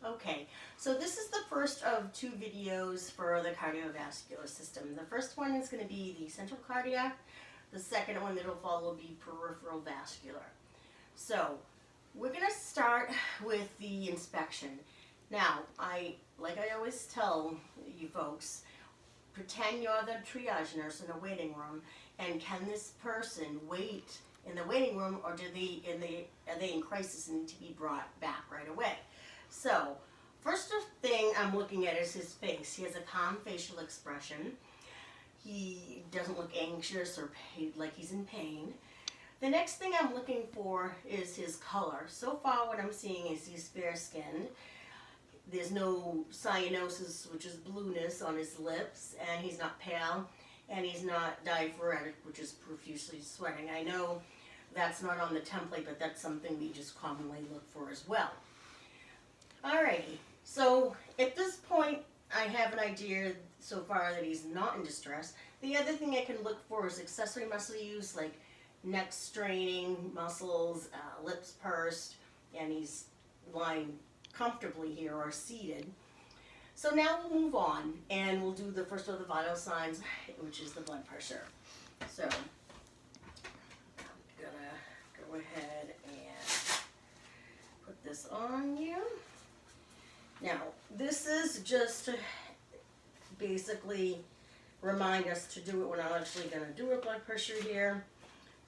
Okay, so this is the first of two videos for the cardiovascular system. The first one is going to be the central cardiac. The second one that'll follow will be peripheral vascular. So we're going to start with the inspection. Now, like I always tell you folks, pretend you're the triage nurse in a waiting room, and can this person wait in the waiting room, or are they in crisis and need to be brought back right away? So, first thing I'm looking at is his face. He has a calm facial expression. He doesn't look anxious or like he's in pain. The next thing I'm looking for is his color. So far what I'm seeing is he's fair-skinned. There's no cyanosis, which is blueness on his lips, and he's not pale, and he's not diaphoretic, which is profusely sweating. I know that's not on the template, but that's something we just commonly look for as well. Alrighty, so at this point, I have an idea so far that he's not in distress. The other thing I can look for is accessory muscle use, like neck straining muscles, lips pursed, and he's lying comfortably here or seated. So now we'll move on, and we'll do the first of the vital signs, which is the blood pressure. So I'm gonna go ahead and put this on you. Now, this is just to basically remind us to do it. We're not actually going to do a blood pressure here.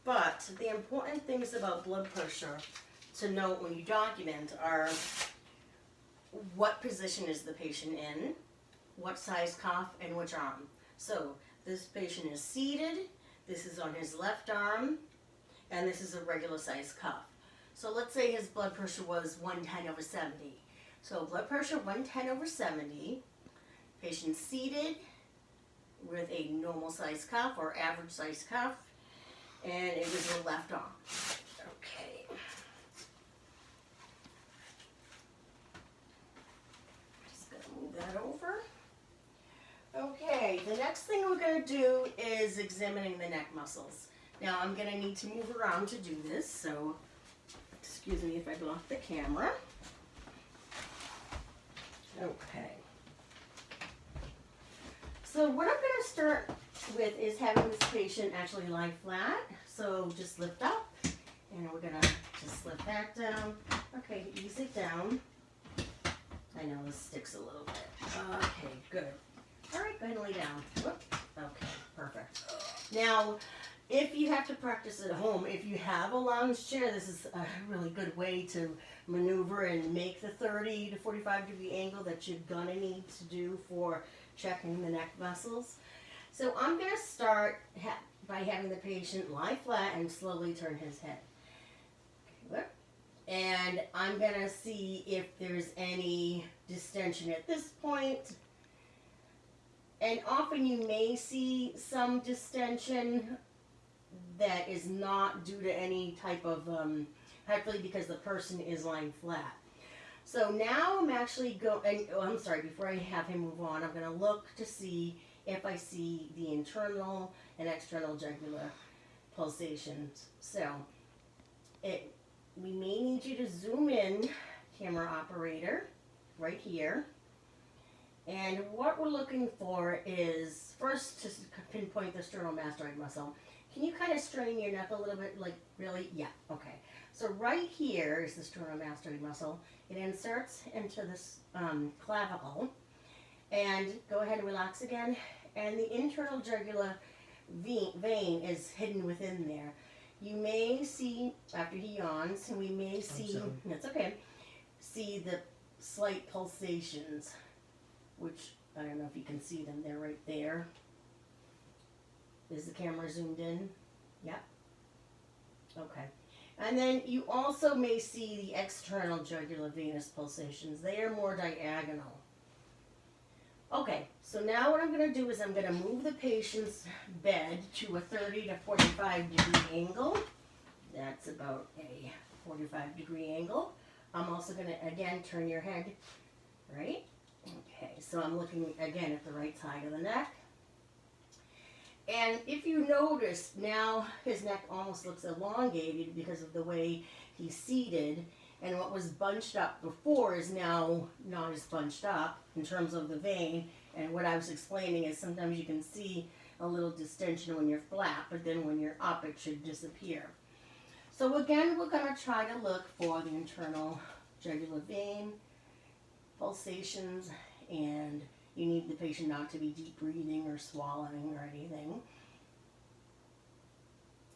But the important things about blood pressure to note when you document are what position is the patient in, what size cuff, and which arm. So this patient is seated, this is on his left arm, and this is a regular size cuff. So let's say his blood pressure was 110/70. So blood pressure 110/70, patient seated with a normal size cuff or average size cuff, and it was the left arm. Okay. Just gonna move that over. Okay, the next thing we're gonna do is examining the neck muscles. Now I'm gonna need to move around to do this, so excuse me if I block the camera. Okay. So what I'm going to start with is having this patient actually lie flat. So just lift up, and we're going to just lift that down. Okay, ease it down. I know this sticks a little bit. Okay, good. All right, go ahead and lay down. Whoop. Okay, perfect. Now, if you have to practice at home, if you have a lounge chair, this is a really good way to maneuver and make the 30 to 45 degree angle that you're gonna need to do for checking the neck muscles. So I'm gonna start by having the patient lie flat and slowly turn his head. Okay, and I'm gonna see if there's any distension at this point. And often you may see some distension that is not due to any type of, hopefully because the person is lying flat. So now I'm actually I'm sorry, before I have him move on, I'm going to look to see if I see the internal and external jugular pulsations. So we may need you to zoom in, camera operator, right here. And what we're looking for is first to pinpoint the sternomastoid muscle. Can you kind of strain your neck a little bit, like really? Yeah, okay. So right here is the sternomastoid muscle. It inserts into this clavicle. And go ahead and relax again. And the internal jugular vein is hidden within there. You may see, after he yawns, we may see, that's okay, see the slight pulsations, which I don't know if you can see them. They're right there. Is the camera zoomed in? Yep. Okay. And then you also may see the external jugular venous pulsations. They are more diagonal. Okay, so now what I'm going to do is I'm going to move the patient's bed to a 30 to 45 degree angle. That's about a 45 degree angle. I'm also going to, again, turn your head, right? Okay, so I'm looking again at the right side of the neck. And if you notice, now his neck almost looks elongated because of the way he's seated, And what was bunched up before is now not as bunched up in terms of the vein. And what I was explaining is sometimes you can see a little distension when you're flat, but then when you're up, it should disappear. So again, we're going to try to look for the internal jugular vein, pulsations, and you need the patient not to be deep breathing or swallowing or anything.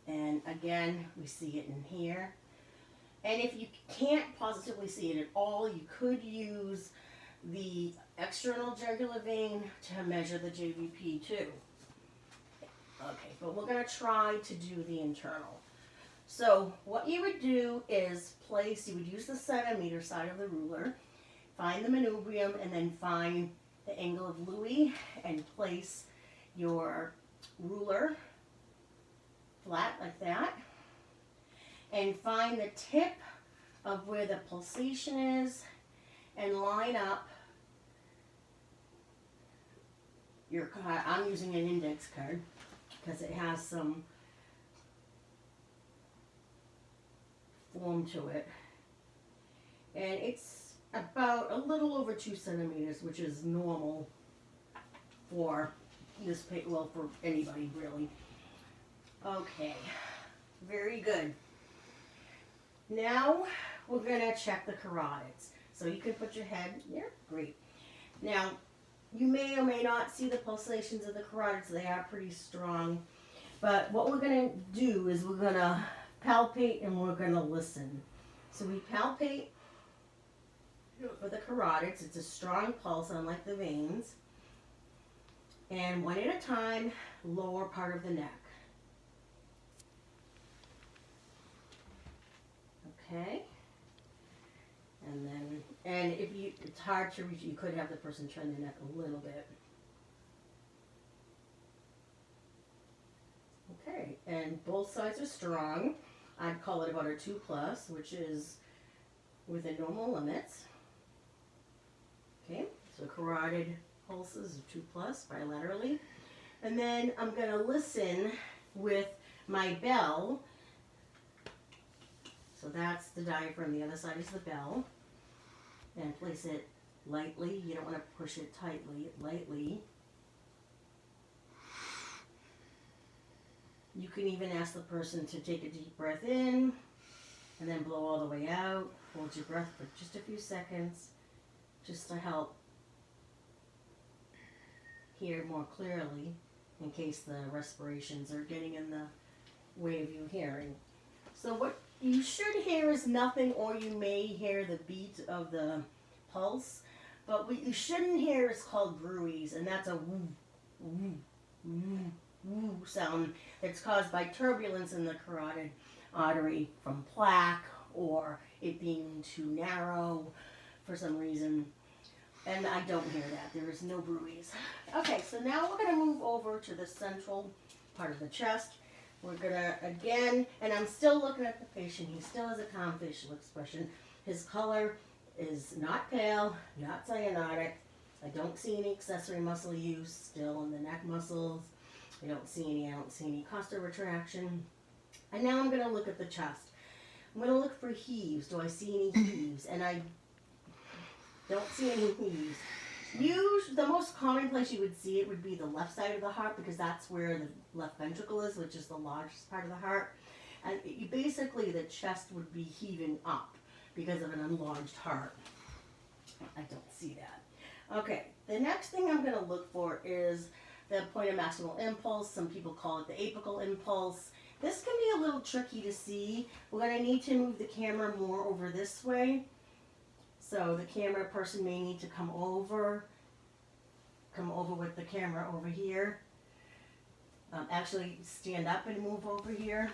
And again, we see it in here. And if you can't positively see it at all, you could use the external jugular vein to measure the JVP too. Okay, but we're going to try to do the internal. So what you would do is you would use the centimeter side of the ruler, find the manubrium, and then find the angle of Louis and place your ruler flat like that. And find the tip of where the pulsation is and line up your card. I'm using an index card because it has some form to it. And it's about a little over 2 centimeters, which is normal for this, well, for anybody really. Okay, very good. Now we're going to check the carotids. So you can put your head there. Great. Now you may or may not see the pulsations of the carotids. They are pretty strong. But what we're going to do is we're going to palpate and we're going to listen. So we palpate for the carotids. It's a strong pulse, unlike the veins. And one at a time, lower part of the neck. Okay, and if it's hard to reach, you could have the person turn the neck a little bit. Okay, and both sides are strong. I'd call it about a 2+, which is within normal limits. Okay, so carotid pulses are 2+ bilaterally. And then I'm going to listen with my bell. So that's the diaphragm, the other side is the bell. And place it lightly. You don't want to push it tightly, lightly. You can even ask the person to take a deep breath in and then blow all the way out. Hold your breath for just a few seconds just to help hear more clearly in case the respirations are getting in the way of you hearing. So what you should hear is nothing, or you may hear the beat of the pulse, but what you shouldn't hear is called bruise, and that's a woo, woo, woo, woo sound that's caused by turbulence in the carotid artery from plaque or it being too narrow for some reason. And I don't hear that. There is no bruise. Okay, so now we're going to move over to the central part of the chest. We're going to, again, and I'm still looking at the patient. He still has a calm facial expression. His color is not pale, not cyanotic. I don't see any accessory muscle use still in the neck muscles. I don't see any costa retraction. And now I'm going to look at the chest. I'm going to look for heaves. Do I see any heaves? And I don't see any heaves. The most common place you would see it would be the left side of the heart, because that's where the left ventricle is, which is the largest part of the heart. And basically the chest would be heaving up because of an enlarged heart. I don't see that. Okay, the next thing I'm going to look for is the point of maximal impulse. Some people call it the apical impulse. This can be a little tricky to see. We're going to need to move the camera more over this way. So the camera person may need to come over with the camera over here. Actually stand up and move over here.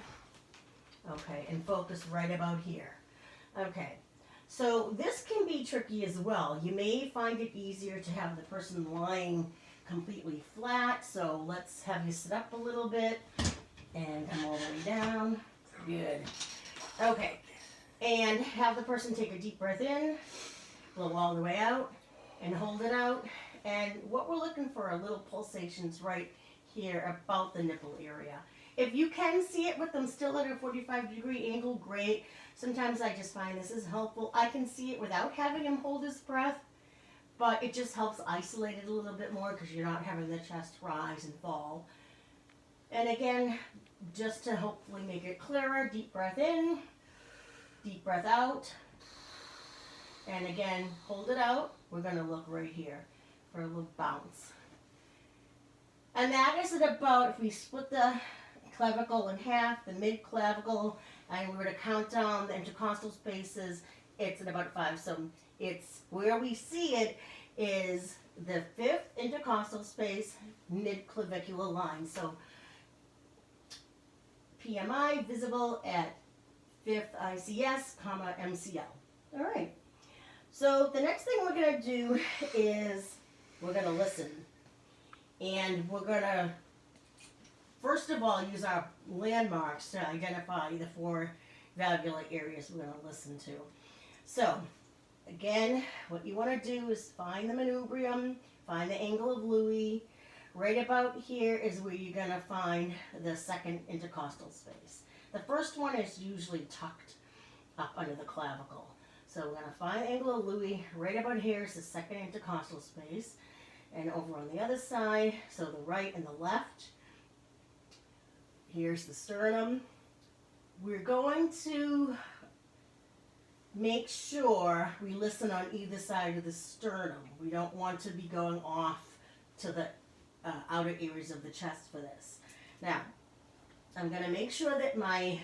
Okay, and focus right about here. Okay, so this can be tricky as well. You may find it easier to have the person lying completely flat. So let's have you sit up a little bit and come all the way down. Good. Okay, and have the person take a deep breath in, blow all the way out, and hold it out. And what we're looking for are little pulsations right here about the nipple area. If you can see it with them still at a 45-degree angle, great. Sometimes I just find this is helpful. I can see it without having him hold his breath, but it just helps isolate it a little bit more because you're not having the chest rise and fall. And again, just to hopefully make it clearer, deep breath in, deep breath out. And again, hold it out. We're going to look right here for a little bounce. And that is at about, if we split the clavicle in half, the mid-clavicle, and we were to count down the intercostal spaces, it's at about 5. So it's where we see it is the 5th intercostal space, mid-clavicular line. So PMI visible at 5th ICS, comma, MCL. All right. So the next thing we're going to do is we're going to listen. And we're going to, first of all, use our landmarks to identify the 4 valvular areas we're going to listen to. So, again, what you want to do is find the manubrium, find the angle of Louis. Right about here is where you're going to find the 2nd intercostal space. The first one is usually tucked up under the clavicle. So we're going to find the angle of Louis. Right about here is the 2nd intercostal space. And over on the other side, so the right and the left, here's the sternum. We're going to make sure we listen on either side of the sternum. We don't want to be going off to the outer areas of the chest for this. Now, I'm going to make sure that my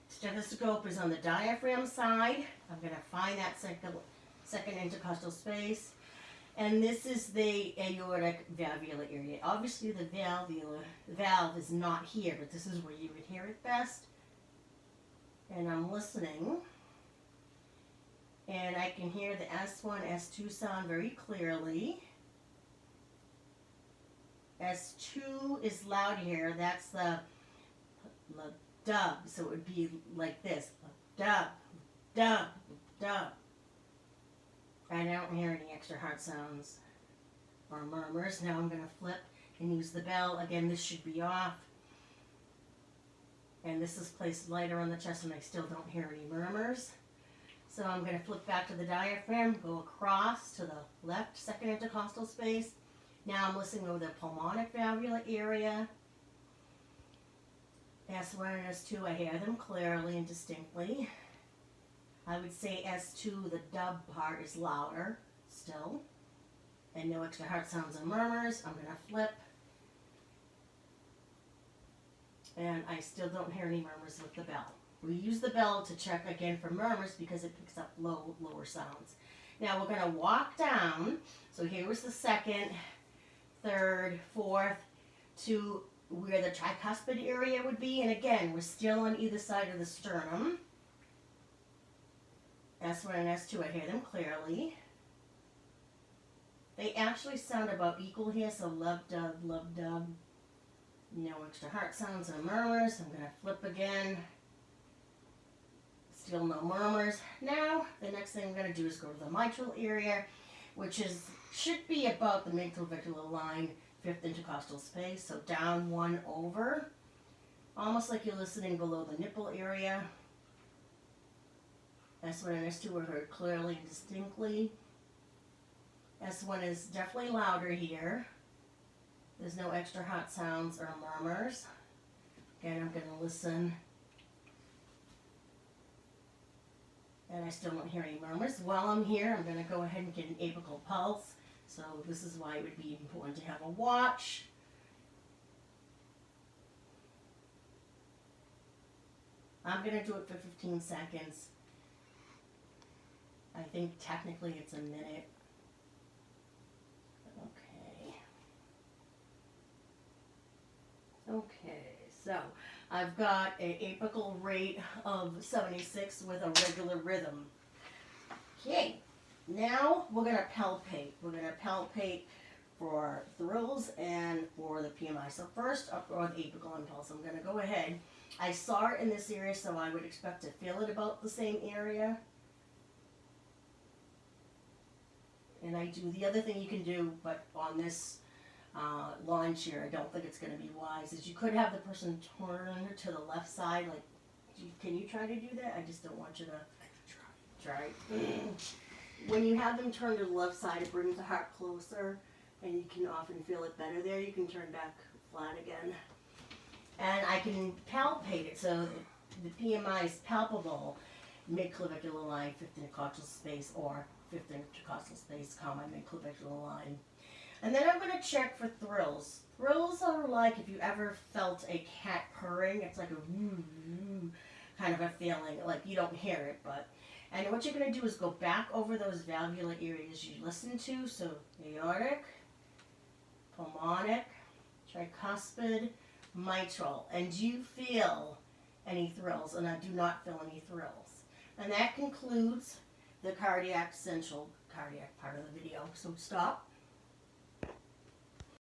stethoscope is on the diaphragm side. I'm going to find that 2nd intercostal space. And this is the aortic valvular area. Obviously the valve is not here, but this is where you would hear it best. And I'm listening. And I can hear the S1, S2 sound very clearly. S2 is loud here. That's the dub. So it would be like this. Dub, dub, dub. I don't hear any extra heart sounds or murmurs. Now I'm going to flip and use the bell. Again, this should be off. And this is placed lighter on the chest and I still don't hear any murmurs. So I'm going to flip back to the diaphragm, go across to the left 2nd intercostal space. Now I'm listening over the pulmonic valvular area. S1 and S2, I hear them clearly and distinctly. I would say S2, the dub part is louder still. And no extra heart sounds and murmurs. I'm going to flip. And I still don't hear any murmurs with the bell. We use the bell to check again for murmurs because it picks up lower sounds. Now we're going to walk down. So here was the 2nd, 3rd, 4th to where the tricuspid area would be. And again, we're still on either side of the sternum. S1 and S2, I hear them clearly. They actually sound about equal here, so lub dub, lub dub. No extra heart sounds or murmurs. I'm going to flip again. Still no murmurs. Now, the next thing I'm going to do is go to the mitral area, which should be about the mid-clavicular line, 5th intercostal space. So down 1 over, almost like you're listening below the nipple area. S1 and S2 are heard clearly and distinctly. S1 is definitely louder here. There's no extra hot sounds or murmurs. Again, I'm going to listen. And I still don't hear any murmurs. While I'm here, I'm going to go ahead and get an apical pulse. So this is why it would be important to have a watch. I'm going to do it for 15 seconds. I think technically it's a minute. Okay, so I've got an apical rate of 76 with a regular rhythm. Okay, now we're going to palpate. We're going to palpate for thrills and for the PMI. So first, up on the apical impulse, I'm going to go ahead. I saw it in this area, so I would expect to feel it about the same area. And I do the other thing you can do, but on this lawn chair, I don't think it's going to be wise. Is you could have the person turn to the left side, like, can you try to do that? I just don't want you to try. When you have them turn to the left side, it brings the heart closer, and you can often feel it better there. You can turn back flat again. And I can palpate it, so the PMI is palpable, mid-clavicular line, fifth intercostal space, or fifth intercostal space, comma, mid-clavicular line. And then I'm going to check for thrills. Thrills are like if you ever felt a cat purring, it's like a woo kind of a feeling, like you don't hear it, but. And what you're going to do is go back over those valvular areas you listen to, so aortic, pulmonic, tricuspid, mitral. And do you feel any thrills? And I do not feel any thrills. And that concludes the central cardiac part of the video. So stop.